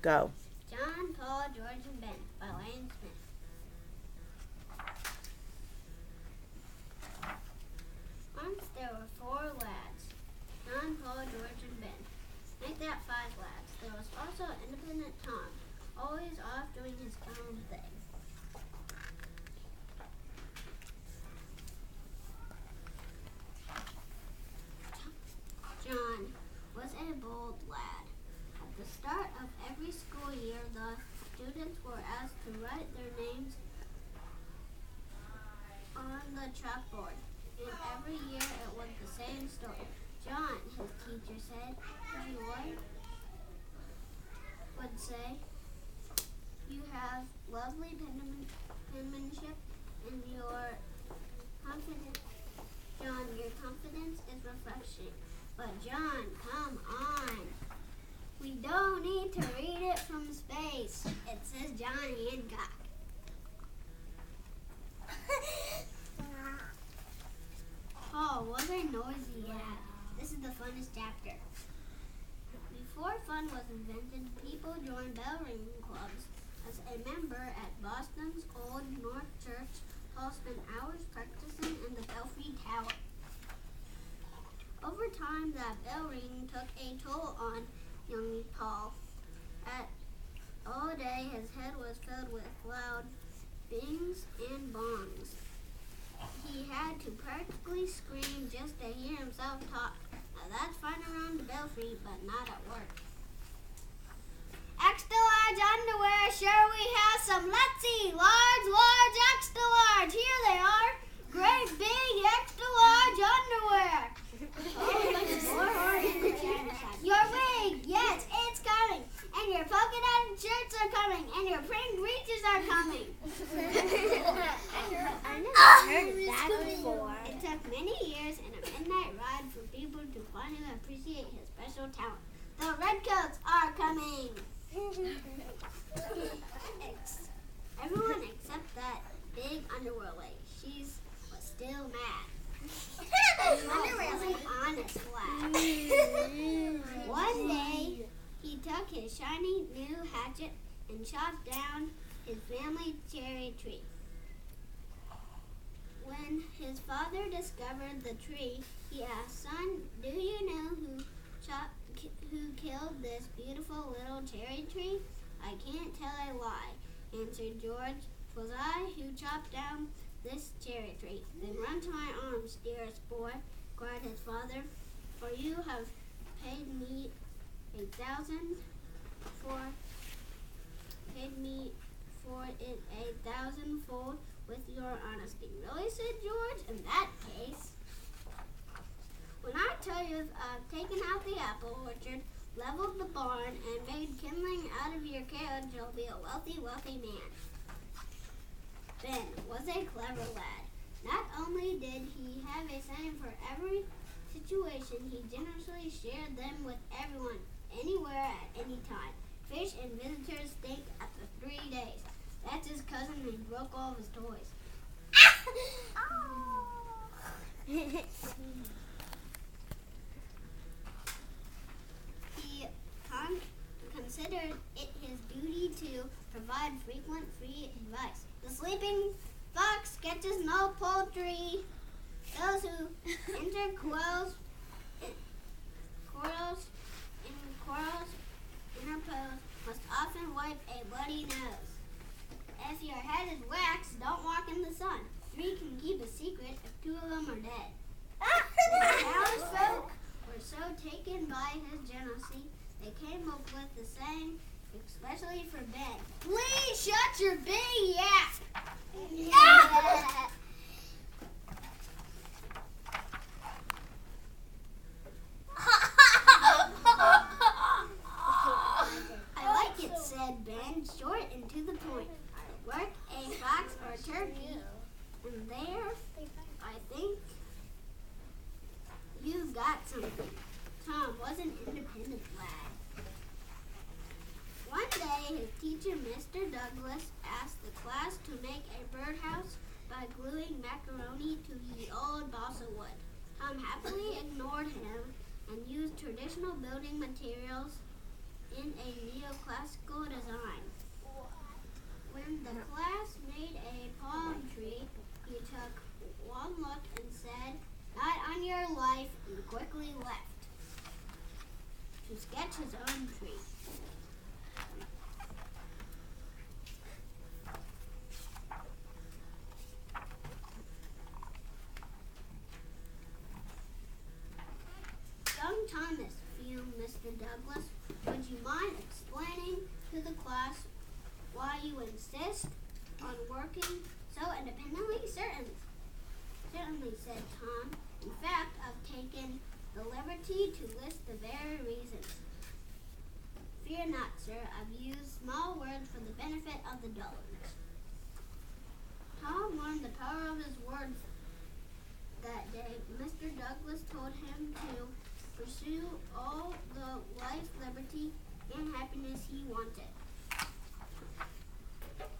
Go. John, Paul, George, and Ben by Lane Smith. Once there were 4 lads, John, Paul, George, and Ben. Make that 5 lads. There was also independent Tom, always off doing his own thing. John was a bold lad. At the start of every school year, the students were asked to write their names on the chalkboard. And every year it was the same story. John, his teacher said, would say, you have lovely penmanship and your confidence. John, your confidence is refreshing. But John, come on. We don't need to read it from space. It says John Hancock. Oh, what a noisy lad. This is the funnest chapter. Before fun was invented, people joined bell ringing clubs. As a member at Boston's Old North Church, Paul spent hours practicing in the Belfry Tower. Over time, that bell ringing took a toll on young Paul. All day, his head was filled with loud bings and bongs. He had to practically scream just to hear himself talk. Now that's fun around the belfry, but not at work. Extra large underwear, sure we have some. Let's see, large, extra large. Here they are. Great big extra large underwear. Your wig, yes, it's coming. And your polka dot shirts are coming. And your print breeches are coming. I never heard of that before. It took many years and a midnight ride for people to finally appreciate his special talent. The redcoats are coming. Everyone except that big underwear lady. She was still mad. Wasn't honest lad. One day, he took his shiny new hatchet and chopped down his family cherry tree. When his father discovered the tree, he asked, "Son, do you know who killed this beautiful little cherry tree?" "I can't tell a lie," answered George. "'Twas I who chopped down this cherry tree." "Then run to my arms, dearest boy," cried his father, "for you have paid me 1,000 for it 1,000-fold with your honesty." "Really?" said George. "In that case, when I tell you I've taken out the apple orchard, leveled the barn, and made kindling out of your carriage, you'll be a wealthy, wealthy man." Ben was a clever lad. Not only did he have a saying for every situation, he generously shared them with everyone, anywhere, at any time. Fish and visitors stink after 3 days. That's his cousin who broke all of his toys. He considered it his duty to provide frequent free advice. "The sleeping fox catches no poultry. Those who enter quarrels interpose must often wipe a bloody nose. If your head is waxed, don't walk in the sun. 3 can keep a secret if 2 of them are dead." The townsfolk were so taken by his generosity, they came up with the saying, especially for Ben, "Please shut your big yap." "I like it," said Ben, short and to the point. "I work a fox or turkey, and there, I think you've got something." Tom was an independent lad. One day, his teacher, Mr. Douglas, asked the class to make a birdhouse by gluing macaroni to the old balsa wood. Tom happily ignored him and used traditional building materials in a neoclassical explaining to the class why you insist on working so independently? Certainly, said Tom. In fact, I've taken the liberty to list the very reasons. Fear not, sir. I've used small words for the benefit of the dullard. Tom learned the power of his words that day. Mr. Douglas told him to pursue all the life, liberty, and happiness he wanted.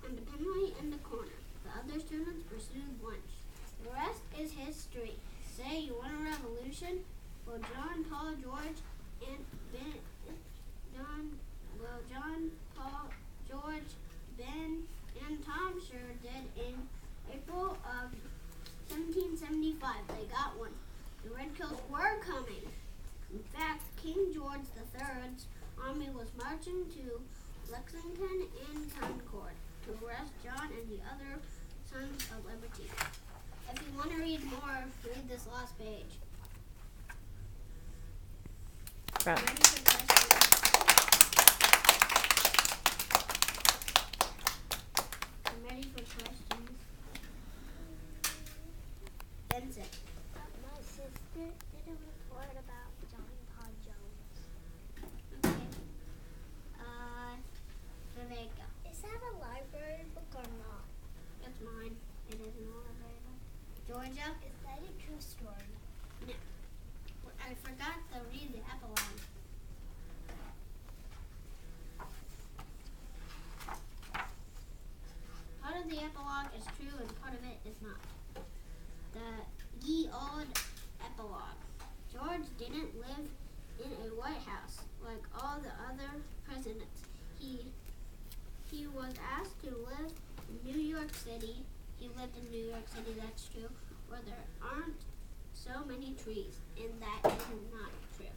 Independently in the corner, the other students pursued lunch. The rest is history. Say you want a revolution? Well, John, Paul, George, Ben, and Tom sure did. In April of 1775, they got one. The Redcoats were coming. In fact, King George III's army was marching to Lexington and Concord to arrest John and the other sons of liberty. If you want to read more, read this last page. Right. Ready for questions? I'm ready for questions. Vincent. My sister did a report about John Paul Jones. Okay. Viveka. Is that a library book or not? That's mine. It is an library book. Georgia. Is that a true story? No. I forgot to read the epilogue. Part of the epilogue is true and part of it is not. The ye old epilogue. George didn't live in a White House like all the other presidents. He was asked to live in New York City. He lived in New York City, that's true, where there aren't so many trees, and that is not true.